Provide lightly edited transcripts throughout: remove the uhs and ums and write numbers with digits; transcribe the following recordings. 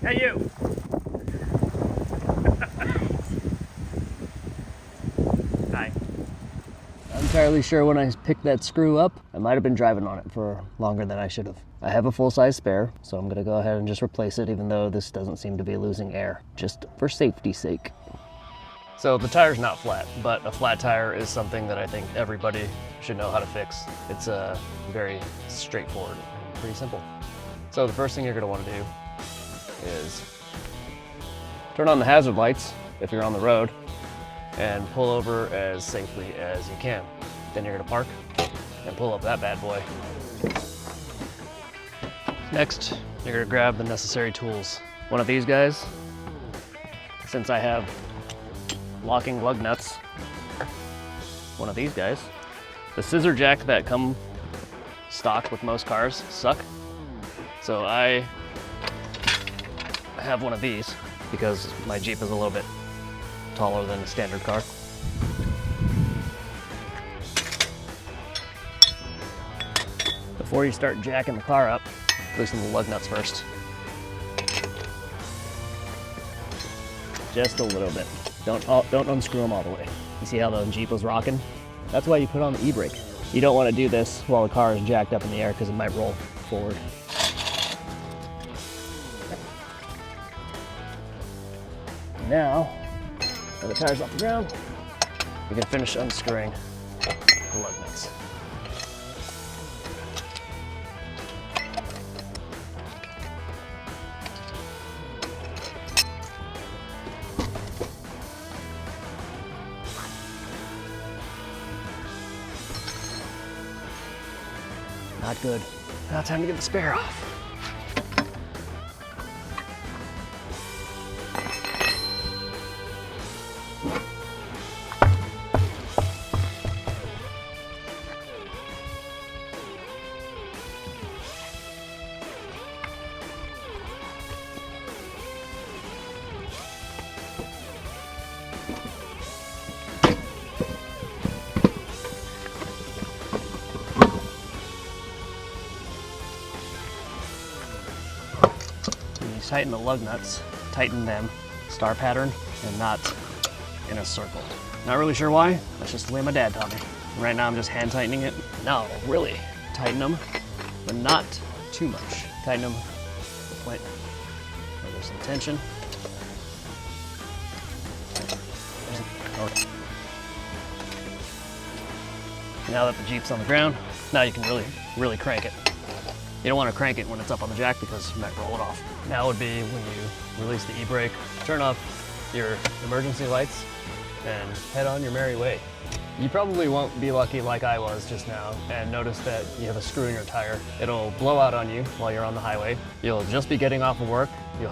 Hey, you! Hi. I'm entirely sure when I picked that screw up, I might have been driving on it for longer than I should have. I have a full-size spare, so I'm gonna go ahead and just replace it, even though this doesn't seem to be losing air, just for safety's sake. So the tire's not flat, but a flat tire is something that I think everybody should know how to fix. It's very straightforward and pretty simple. So the first thing you're gonna wanna do is turn on the hazard lights if you're on the road and pull over as safely as you can. Then you're gonna park and pull up that bad boy. Next, you're gonna grab the necessary tools. One of these guys, since I have locking lug nuts. One of these guys. The scissor jack that come stock with most cars suck. So I have one of these because my Jeep is a little bit taller than a standard car. Before you start jacking the car up, loosen the lug nuts first. Just a little bit. Don't unscrew them all the way. You see how the Jeep was rocking? That's why you put on the e-brake. You don't want to do this while the car is jacked up in the air because it might roll forward. Now the tire's off the ground, you can finish unscrewing the lug nuts. Not good. Now time to get the spare off. Tighten the lug nuts, tighten them star pattern and not in a circle. Not really sure why, that's just the way my dad taught me. Right now I'm just hand tightening it. Now really tighten them, but not too much. Tighten them to the point where there's some tension. Now that the Jeep's on the ground, now you can really crank it. You don't want to crank it when it's up on the jack because you might roll it off. Now would be when you release the e-brake, turn off your emergency lights, and head on your merry way. You probably won't be lucky like I was just now and notice that you have a screw in your tire. It'll blow out on you while you're on the highway. You'll just be getting off of work. You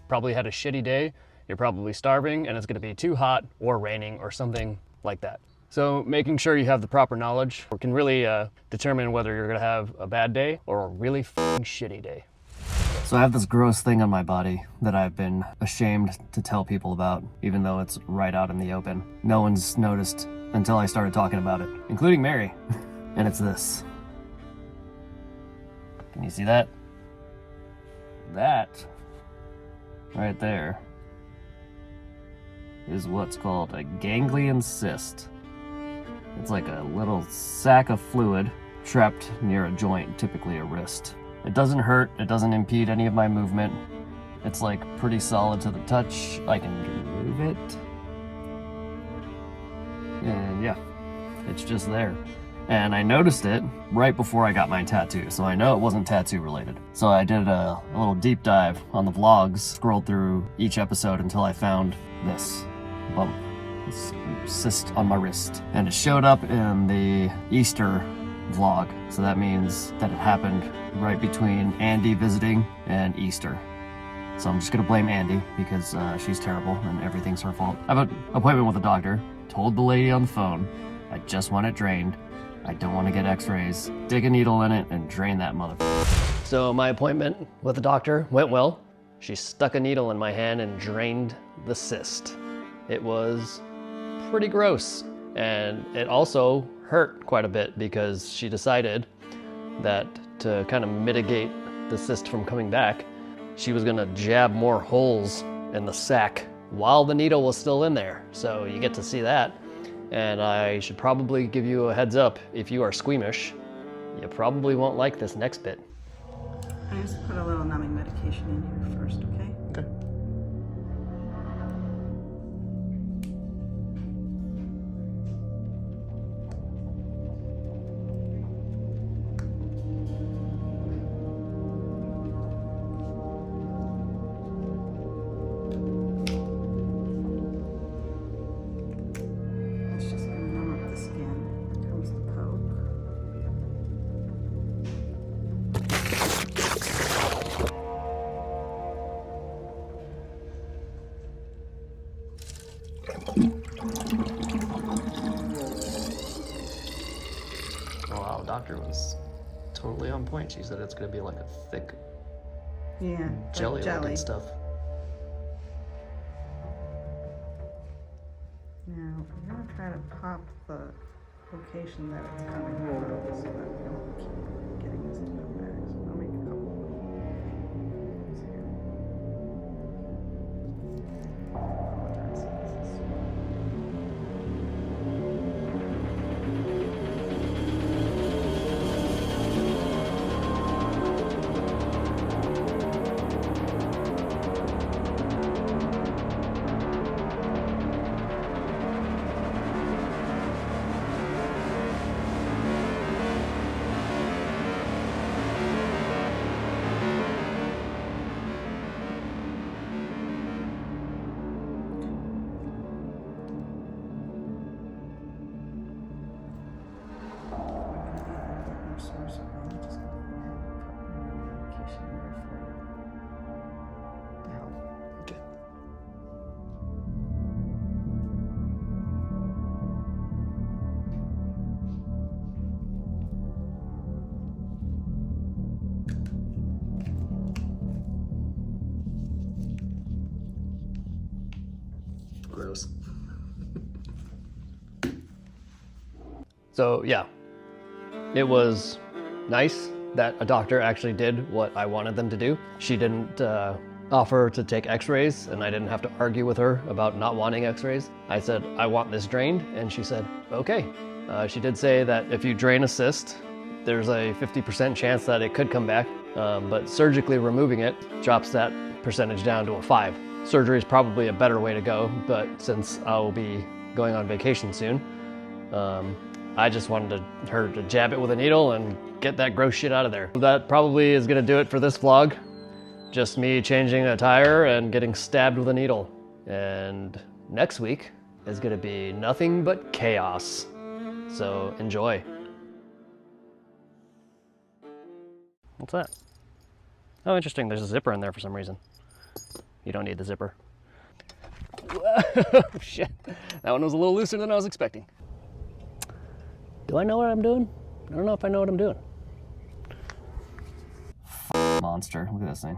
probably had a shitty day. You're probably starving and it's gonna be too hot or raining or something like that. So making sure you have the proper knowledge can really determine whether you're gonna have a bad day or a really f***ing shitty day. So I have this gross thing on my body that I've been ashamed to tell people about, even though it's right out in the open. No one's noticed until I started talking about it, including Mary. And it's this. Can you see that? That right there is what's called a ganglion cyst. It's like a little sack of fluid trapped near a joint, typically a wrist. It doesn't hurt, it doesn't impede any of my movement. It's like pretty solid to the touch. I can move it. And yeah, it's just there. And I noticed it right before I got my tattoo, so I know it wasn't tattoo related. So I did a little deep dive on the vlogs, scrolled through each episode until I found this bump. This cyst on my wrist, and it showed up in the Easter vlog, so that means that it happened right between Andy visiting and Easter. So I'm just gonna blame Andy because she's terrible and everything's her fault. I have an appointment with a doctor, told the lady on the phone I just want it drained, I don't want to get x-rays, dig a needle in it and drain that motherfucker. So my appointment with the doctor went well. She stuck a needle in my hand and drained the cyst. It was pretty gross, and it also hurt quite a bit because she decided that to kind of mitigate the cyst from coming back, she was gonna jab more holes in the sack while the needle was still in there. So you get to see that. And I should probably give you a heads up, if you are squeamish, you probably won't like this next bit. I just put a little numbing medication in here first, okay? Okay. It's just gonna numb up the skin. Here comes the poke. Wow, the doctor was totally on point. She said it's gonna be like a thick Yeah, jelly like looking stuff. Now, I'm gonna try to pop the location that it's coming from so that we don't keep getting this to go back. So I'll make a couple of things here. Apologize. This is source of it. I'm just gonna go ahead and put my medication in there for you to help. Okay. Gross. So yeah, it was nice that a doctor actually did what I wanted them to do. She didn't offer to take x-rays, and I didn't have to argue with her about not wanting x-rays. I said, I want this drained, and she said, okay. She did say that if you drain a cyst, there's a 50% chance that it could come back, but surgically removing it drops that percentage down to a 5. Surgery is probably a better way to go, but since I'll be going on vacation soon, I just wanted her to jab it with a needle and get that gross shit out of there. That probably is gonna do it for this vlog. Just me changing a tire and getting stabbed with a needle. And next week is gonna be nothing but chaos. So enjoy. What's that? Oh, interesting, there's a zipper in there for some reason. You don't need the zipper. Whoa, shit, that one was a little looser than I was expecting. Do I know what I'm doing? I don't know if I know what I'm doing. Monster, look at this thing.